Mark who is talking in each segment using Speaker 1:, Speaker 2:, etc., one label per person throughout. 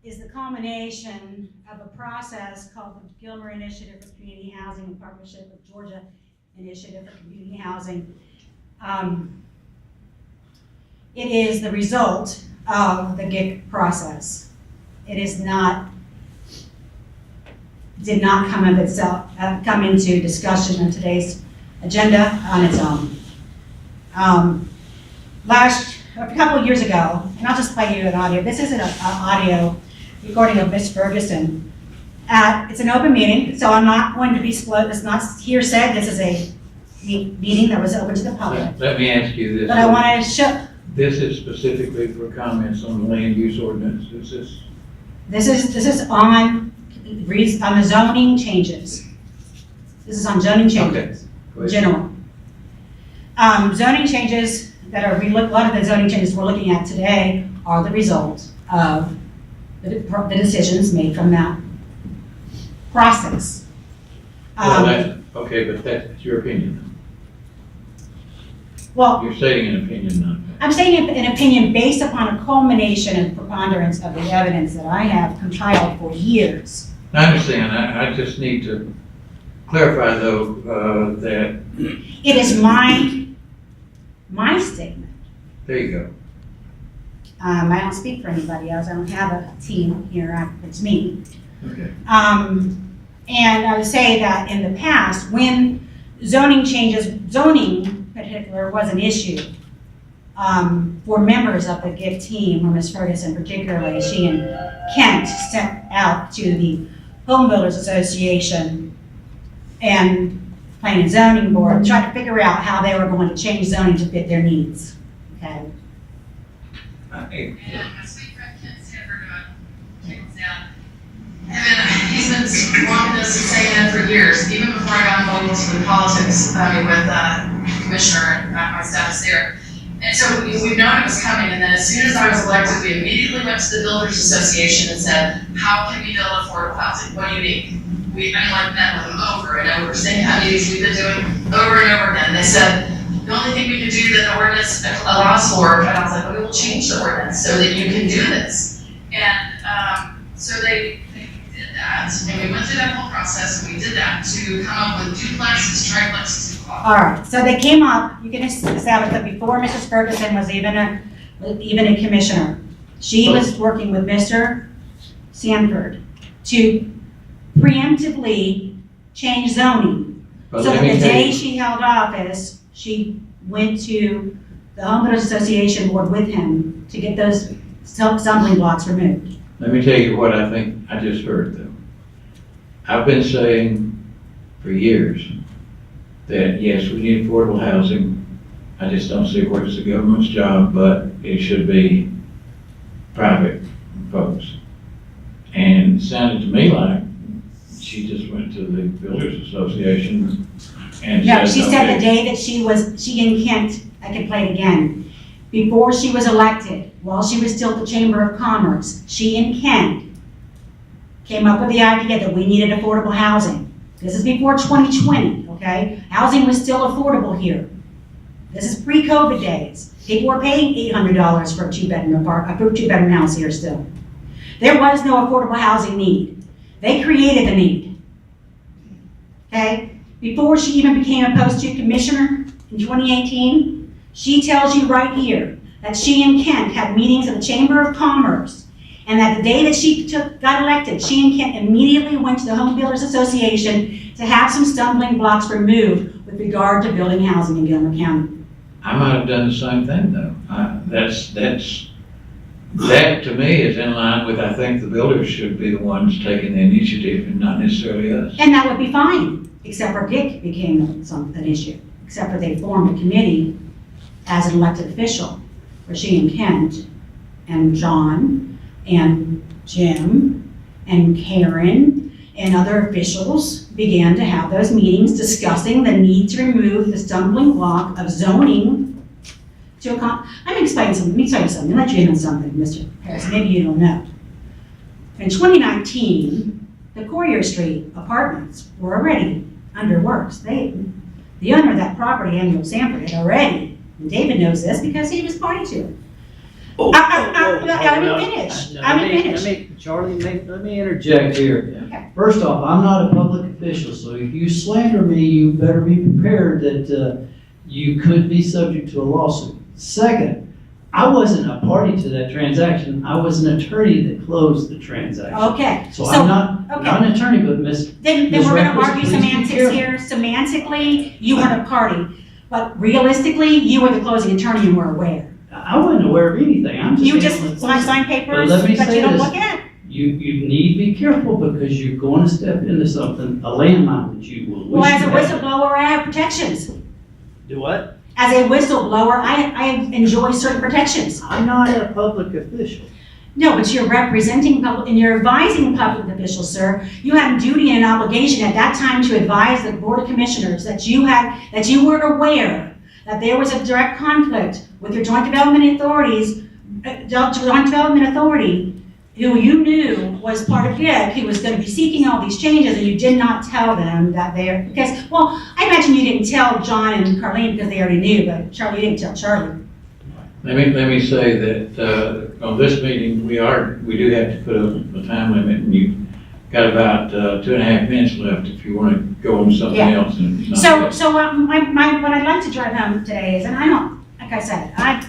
Speaker 1: is the culmination of a process called the Gilmer Initiative for Community Housing in partnership with Georgia Initiative for Community Housing. It is the result of the GIC process. It is not, did not come of itself, come into discussion in today's agenda on its own. A couple of years ago, and I'll just play you an audio. This isn't an audio recording of Ms. Ferguson. It's an open meeting, so I'm not going to be split. It's not hearsay. This is a meeting that was open to the public.
Speaker 2: Let me ask you this.
Speaker 1: But I want to show.
Speaker 2: This is specifically for comments on the land use ordinance.
Speaker 1: This is on the zoning changes. This is on zoning changes.
Speaker 2: Okay.
Speaker 1: General. Zoning changes that are, a lot of the zoning changes we're looking at today are the result of the decisions made from that process.
Speaker 2: Okay, but that's your opinion.
Speaker 1: Well,
Speaker 2: You're stating an opinion, not that.
Speaker 1: I'm saying an opinion based upon a culmination and preponderance of the evidence that I have compiled for years.
Speaker 2: I understand. I just need to clarify, though, that...
Speaker 1: It is my statement.
Speaker 2: There you go.
Speaker 1: I don't speak for anybody else. I don't have a team here. It's me.
Speaker 2: Okay.
Speaker 1: And I would say that in the past, when zoning in particular was an issue for members of the GIC team, or Ms. Ferguson particularly, she and Kent stepped out to the Home Builders Association and Planning and Zoning Board and tried to figure out how they were going to change zoning to fit their needs. Okay.
Speaker 2: Okay.
Speaker 3: And I speak for Kent Sanford about Kent Sanford. He's been wanting us to say that for years, even before I got involved with politics, with Commissioner and my status there. And so we've known it was coming, and then as soon as I was elected, we immediately went to the Builders Association and said, how can we build affordable housing? What do you need? I met with them over and over, same kind of meetings we've been doing over and over again. They said, the only thing we could do that the ordinance allows for, and I was like, well, we will change the ordinance so that you can do this. And so they did that, and we went through that whole process, and we did that to come up with duplexes, triplexes, and quadplexes.
Speaker 1: All right, so they came up, you can establish that before Mrs. Ferguson was even a commissioner. She was working with Mr. Sanford to preemptively change zoning. So that the day she held office, she went to the Home Builders Association board with him to get those stumbling blocks removed.
Speaker 2: Let me tell you what I think I just heard, though. I've been saying for years that, yes, we need affordable housing. I just don't see where it's the government's job, but it should be private folks. And it sounded to me like she just went to the Builders Association and
Speaker 1: No, she said
Speaker 2: okay.
Speaker 1: the day that she and Kent, I can play it again, before she was elected, while she was still at the Chamber of Commerce, she and Kent came up with the idea that we needed affordable housing. This is before 2020, okay? Housing was still affordable here. This is pre-COVID days. People were paying $800 for a two-bedroom house here still. There was no affordable housing need. They created the need, okay? Before she even became a post-2 commissioner in 2018, she tells you right here that she and Kent had meetings at the Chamber of Commerce, and that the day that she got elected, she and Kent immediately went to the Home Builders Association to have some stumbling blocks removed with regard to building housing in Gilmer County.
Speaker 2: I might have done the same thing, though. That to me is in line with, I think the builders should be the ones taking the initiative and not necessarily us.
Speaker 1: And that would be fine, except for GIC became an issue, except for they formed a committee as an elected official, where she and Kent and John and Jim and Karen and other officials began to have those meetings discussing the need to remove the stumbling block of zoning to I'm explaining something, let me tell you something, let you in on something, Mr. Harris, maybe you don't know. In 2019, the Courier Street apartments were already under works. The owner of that property, Kent Sanford, had already, and David knows this because he was party to it, Let me finish.
Speaker 4: Charlie, let me interject here.
Speaker 1: Okay.
Speaker 4: First off, I'm not a public official, so if you slander me, you better be prepared that you could be subject to a lawsuit. Second, I wasn't a party to that transaction. I was an attorney that closed the transaction.
Speaker 1: Okay.
Speaker 4: So I'm not an attorney, but Ms.
Speaker 1: Then
Speaker 4: Ms.
Speaker 1: we're gonna
Speaker 4: Reckles,
Speaker 1: argue
Speaker 4: please be
Speaker 1: semantics
Speaker 4: careful.
Speaker 1: here. Semantically, you weren't a party, but realistically, you were the closing attorney and were aware.
Speaker 4: I wasn't aware of anything. I'm just.
Speaker 1: You just
Speaker 4: handling
Speaker 1: sign
Speaker 4: business.
Speaker 1: papers,
Speaker 4: But let me
Speaker 1: but
Speaker 4: say
Speaker 1: you don't
Speaker 4: this.
Speaker 1: look at.
Speaker 4: You need to be careful because you're going to step into something, a landmine that you will.
Speaker 1: Well,
Speaker 4: wish
Speaker 1: as a
Speaker 4: you hadn't.
Speaker 1: whistleblower, I have protections.
Speaker 4: Do what?
Speaker 1: As a whistleblower, I enjoy certain protections.
Speaker 4: I'm not a public official.
Speaker 1: No, but you're representing public, and you're advising public officials, sir. You have a duty and an obligation at that time to advise the Board of Commissioners that you weren't aware that there was a direct conflict with your joint development authority, who you knew was part of GIG, who was going to be seeking all these changes, and you did not tell them that because, well, I imagine you didn't tell John and Karleen because they already knew, but Charlie, you didn't tell Charlie.
Speaker 2: Let me say that, on this meeting, we do have to put a time limit, and you've got about 2.5 minutes left if you want to go on to something
Speaker 1: Yeah.
Speaker 2: else. And not
Speaker 1: So
Speaker 2: just-
Speaker 1: what I'd like to drive home today is, and I don't, like I said, I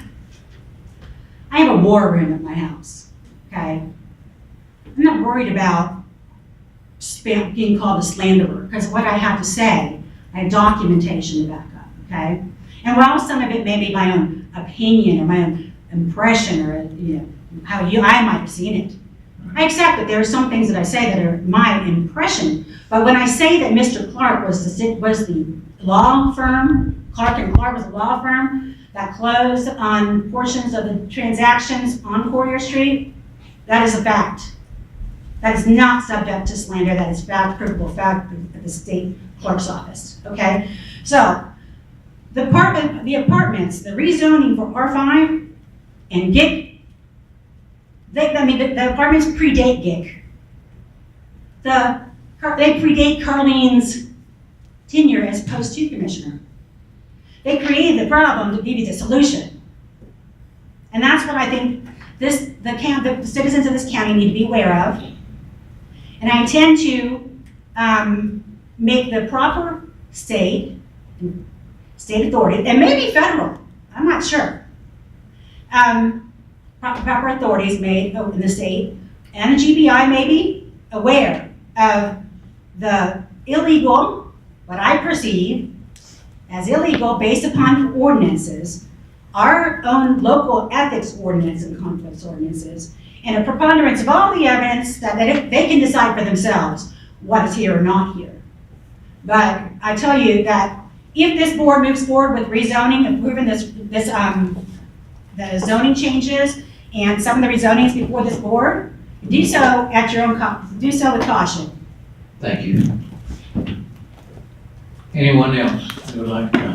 Speaker 1: have a war room at my house, okay? I'm not worried about being called a slanderer, because what I have to say, I have documentation to back up, okay? And while some of it may be my own opinion or my own impression or, how I might have seen it, I accept that there are some things that I say that are my impression. But when I say that Mr. Clark was the law firm, Clark & Clark was a law firm that closed on portions of the transactions on Courier Street, that is a fact. That is not subject to slander, that is fact, provable fact at the state clerk's office, okay? So, the apartments, the rezoning for R5 and GIG, the apartments predate GIG. They predate Karleen's tenure as post-2 commissioner. They created the problem to give you the solution. And that's what I think the citizens of this county need to be aware of. And I intend to make the proper state authority, and maybe federal, I'm not sure. Proper authorities made in the state, and the GBI may be aware of the illegal, what I perceive as illegal based upon ordinances, our own local ethics ordinance and conflicts ordinances, and a preponderance of all the evidence that they can decide for themselves what is here or not here. But I tell you that if this board moves forward with rezoning, approving the zoning changes and some of the rezonings before this board, do so at your own do so with caution.
Speaker 2: Thank you. Anyone else who would like to comment?